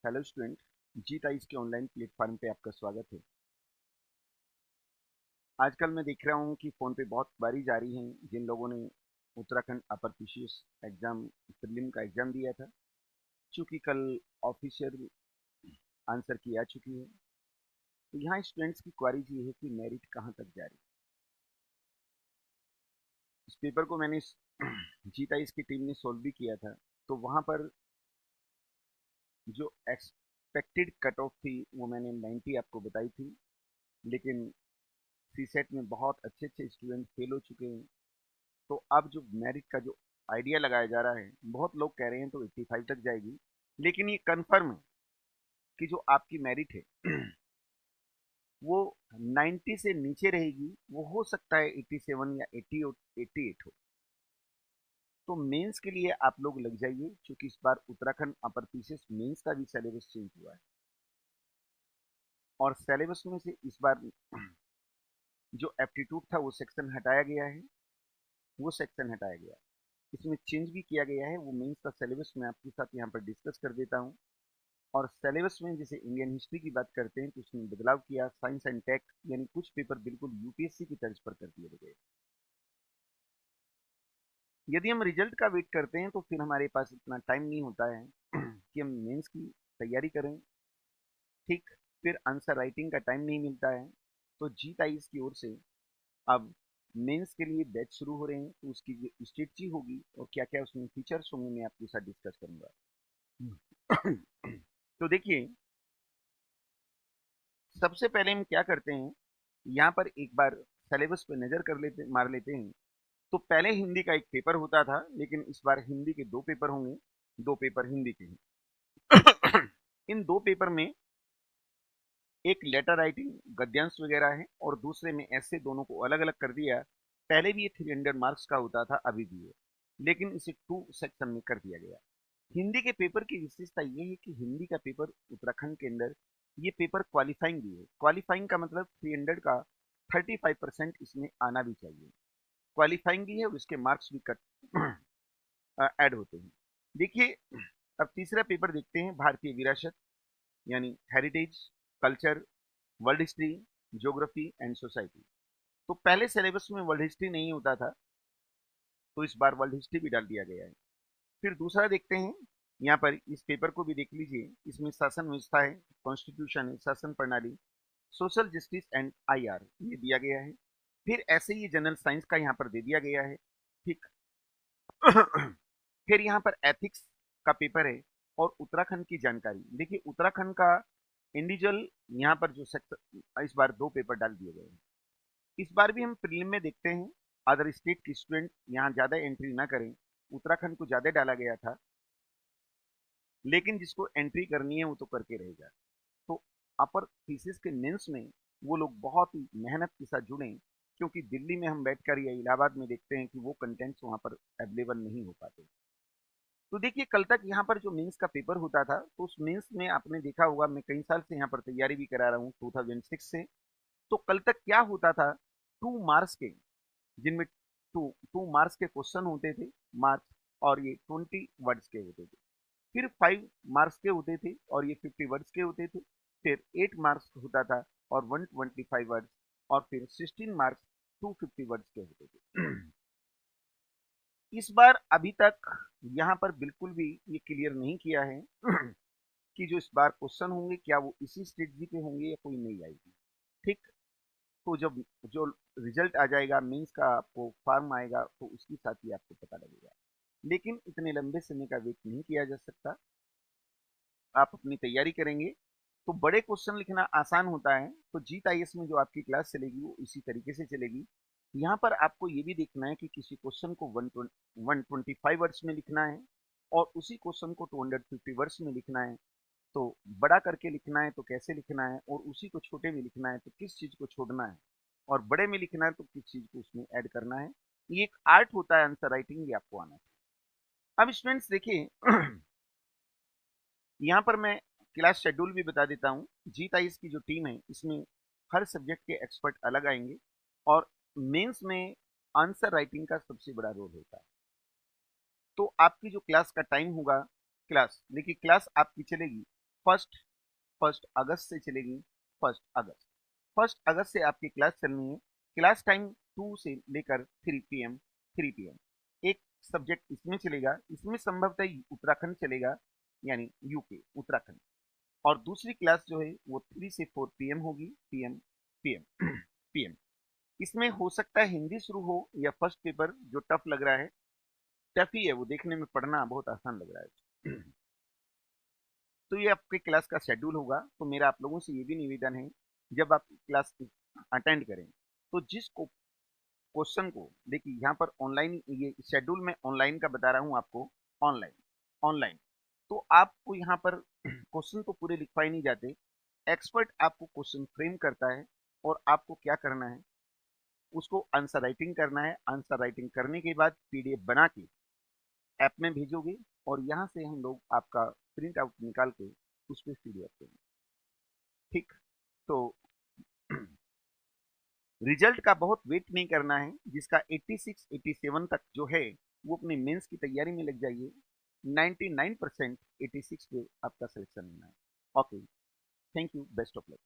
Hello student, जीत ice के online platform पे आपका स्वागत है। आजकल मैं देख रहा हूँ कि फ़ोन पे बहुत क्वेरीज आ रही हैं जिन लोगों ने Uttarakhand upper PCS exam prelim का एग्ज़ाम दिया था। चूँकि कल ऑफिशियल आंसर की आ चुकी है, तो यहाँ स्टूडेंट्स की क्वेरीज ये है कि मेरिट कहाँ तक जारी। इस पेपर को मैंने जीत आइस की टीम ने सोल्व भी किया था, तो वहाँ पर जो एक्सपेक्टेड कट ऑफ थी वो मैंने 90 आपको बताई थी, लेकिन सी सेट में बहुत अच्छे अच्छे स्टूडेंट फेल हो चुके हैं। तो अब जो मेरिट का जो आइडिया लगाया जा रहा है, बहुत लोग कह रहे हैं तो 85 तक जाएगी, लेकिन ये कंफर्म है कि जो आपकी मेरिट है वो 90 से नीचे रहेगी। वो हो सकता है 87 या 80 88 हो। तो मेंस के लिए आप लोग लग जाइए, क्योंकि इस बार उत्तराखंड अपर पीसीएस मेंस का भी सिलेबस चेंज हुआ है और सिलेबस में से इस बार जो एप्टीट्यूड था वो सेक्शन हटाया गया है। वो सेक्शन हटाया गया, इसमें चेंज भी किया गया है। वो मेंस का सिलेबस मैं आपके साथ यहाँ पर डिस्कस कर देता हूँ। और सिलेबस में जैसे इंडियन हिस्ट्री की बात करते हैं तो उसमें बदलाव किया। साइंस एंड टेक यानी कुछ पेपर बिल्कुल यूपीएससी की तर्ज पर कर दिए गए। यदि हम रिजल्ट का वेट करते हैं तो फिर हमारे पास इतना टाइम नहीं होता है कि हम मेंस की तैयारी करें। ठीक, फिर आंसर राइटिंग का टाइम नहीं मिलता है। तो जीत आई की ओर से अब मेंस के लिए बैच शुरू हो रहे हैं, तो उसकी जो स्ट्रेटजी होगी और क्या क्या उसमें फीचर्स होंगे मैं आपके साथ डिस्कस करूंगा। तो देखिए, सबसे पहले हम क्या करते हैं, यहाँ पर एक बार सिलेबस पे नजर कर लेते मार लेते हैं। तो पहले हिंदी का एक पेपर होता था, लेकिन इस बार हिंदी के दो पेपर होंगे। दो पेपर हिंदी के हैं। इन दो पेपर में एक लेटर राइटिंग गद्यांश वगैरह है और दूसरे में ऐसे, दोनों को अलग अलग कर दिया। पहले भी ये 300 मार्क्स का होता था, अभी भी है, लेकिन इसे टू सेक्शन में कर दिया गया। हिंदी के पेपर की विशेषता ये है कि हिंदी का पेपर उत्तराखंड के अंदर ये पेपर क्वालिफाइंग भी है। क्वालिफाइंग का मतलब 300 का 35% इसमें आना भी चाहिए। क्वालिफाइंग भी है और इसके मार्क्स भी कट ऐड होते हैं। देखिए, अब तीसरा पेपर देखते हैं, भारतीय विरासत यानी heritage, culture, world history, geography and society. तो पहले सिलेबस में वर्ल्ड हिस्ट्री नहीं होता था, तो इस बार वर्ल्ड हिस्ट्री भी डाल दिया गया है। फिर दूसरा देखते हैं, यहाँ पर इस पेपर को भी देख लीजिए। इसमें शासन व्यवस्था है, कॉन्स्टिट्यूशन है, शासन प्रणाली, सोशल जस्टिस एंड आईआर ये दिया गया है। फिर ऐसे ही जनरल साइंस का यहाँ पर दे दिया गया है। ठीक। फिर यहाँ पर एथिक्स का पेपर है और उत्तराखंड की जानकारी। देखिए, उत्तराखंड का इंडिविजुअल यहाँ पर जो सेक्टर, इस बार दो पेपर डाल दिए गए हैं। इस बार भी हम प्रीलिम में देखते हैं, अदर स्टेट के स्टूडेंट यहाँ ज़्यादा एंट्री ना करें। उत्तराखंड को ज़्यादा डाला गया था, लेकिन जिसको एंट्री करनी है वो तो करके रहेगा। तो अपर थीसिस के मेंस में वो लोग बहुत ही मेहनत के साथ जुड़े, क्योंकि दिल्ली में हम बैठकर या इलाहाबाद में देखते हैं कि वो कंटेंट्स वहाँ पर अवेलेबल नहीं हो पाते। तो देखिए, कल तक यहाँ पर जो मेंस का पेपर होता था, तो उस मेंस में आपने देखा होगा, मैं कई साल से यहाँ पर तैयारी भी करा रहा हूँ 2006 से। तो कल तक क्या होता था, 2 मार्क्स के, जिनमें टू टू मार्क्स के क्वेश्चन होते थे, मार्क्स, और ये 20 वर्ड्स के होते थे। फिर 5 मार्क्स के होते थे और ये 50 वर्ड्स के होते थे। फिर 8 मार्क्स होता था और 125 वर्ड्स। और फिर 16 मार्क्स 250 वर्ड्स के होते थे। इस बार अभी तक यहाँ पर बिल्कुल भी ये क्लियर नहीं किया है कि जो इस बार क्वेश्चन होंगे क्या वो इसी स्ट्रेटजी पे होंगे या कोई नहीं आएगी। ठीक। तो जब जो रिजल्ट आ जाएगा मेंस का, आपको फॉर्म आएगा, तो उसके साथ ही आपको पता लगेगा। लेकिन इतने लंबे समय का वेट नहीं किया जा सकता। आप अपनी तैयारी करेंगे तो बड़े क्वेश्चन लिखना आसान होता है। तो जीत आईएएस में जो आपकी क्लास चलेगी वो इसी तरीके से चलेगी। यहाँ पर आपको ये भी देखना है कि किसी क्वेश्चन को 125 वर्ड्स में लिखना है और उसी क्वेश्चन को 250 वर्ड्स में लिखना है। तो बड़ा करके लिखना है तो कैसे लिखना है, और उसी को छोटे में लिखना है तो किस चीज को छोड़ना है, और बड़े में लिखना है तो किस चीज को उसमें ऐड करना है। ये एक आर्ट होता है, आंसर राइटिंग भी आपको आना चाहिए। अब स्टूडेंट्स देखिए, यहाँ पर मैं क्लास शेड्यूल भी बता देता हूँ। जीत आईएएस की जो टीम है इसमें हर सब्जेक्ट के एक्सपर्ट अलग आएंगे और मेंस में आंसर राइटिंग का सबसे बड़ा रोल होता है। तो आपकी जो क्लास का टाइम होगा, क्लास देखिए, क्लास आपकी चलेगी फर्स्ट फर्स्ट अगस्त से चलेगी। फर्स्ट अगस्त से आपकी क्लास चलनी है। क्लास टाइम 2 से लेकर 3 पीएम। एक सब्जेक्ट इसमें चलेगा, इसमें संभवतः उत्तराखंड चलेगा, यानी यूके उत्तराखंड। और दूसरी क्लास जो है वो 3 से 4 पीएम होगी, पीएम पीएम। इसमें हो सकता है हिंदी शुरू हो या फर्स्ट पेपर जो टफ लग रहा है, टफ ही है वो, देखने में पढ़ना बहुत आसान लग रहा है। तो ये आपके क्लास का शेड्यूल होगा। तो मेरा आप लोगों से ये भी निवेदन है, जब आप क्लास अटेंड करें तो जिस क्वेश्चन को, देखिए यहाँ पर ऑनलाइन, ये शेड्यूल में ऑनलाइन का बता रहा हूँ आपको, ऑनलाइन ऑनलाइन। तो आपको यहाँ पर क्वेश्चन तो पूरे लिखवाए नहीं जाते, एक्सपर्ट आपको क्वेश्चन फ्रेम करता है और आपको क्या करना है, उसको आंसर राइटिंग करना है। आंसर राइटिंग करने के बाद पीडीएफ बना के ऐप में भेजोगे और यहाँ से हम लोग आपका प्रिंट आउट निकाल के उस पर पीडीएफ देंगे। ठीक, तो रिजल्ट का बहुत वेट नहीं करना है। जिसका 86 87 तक जो है वो अपने मेंस की तैयारी में लग जाइए। 99% 86 पे आपका सिलेक्शन होना है। Okay, thank you, best of luck.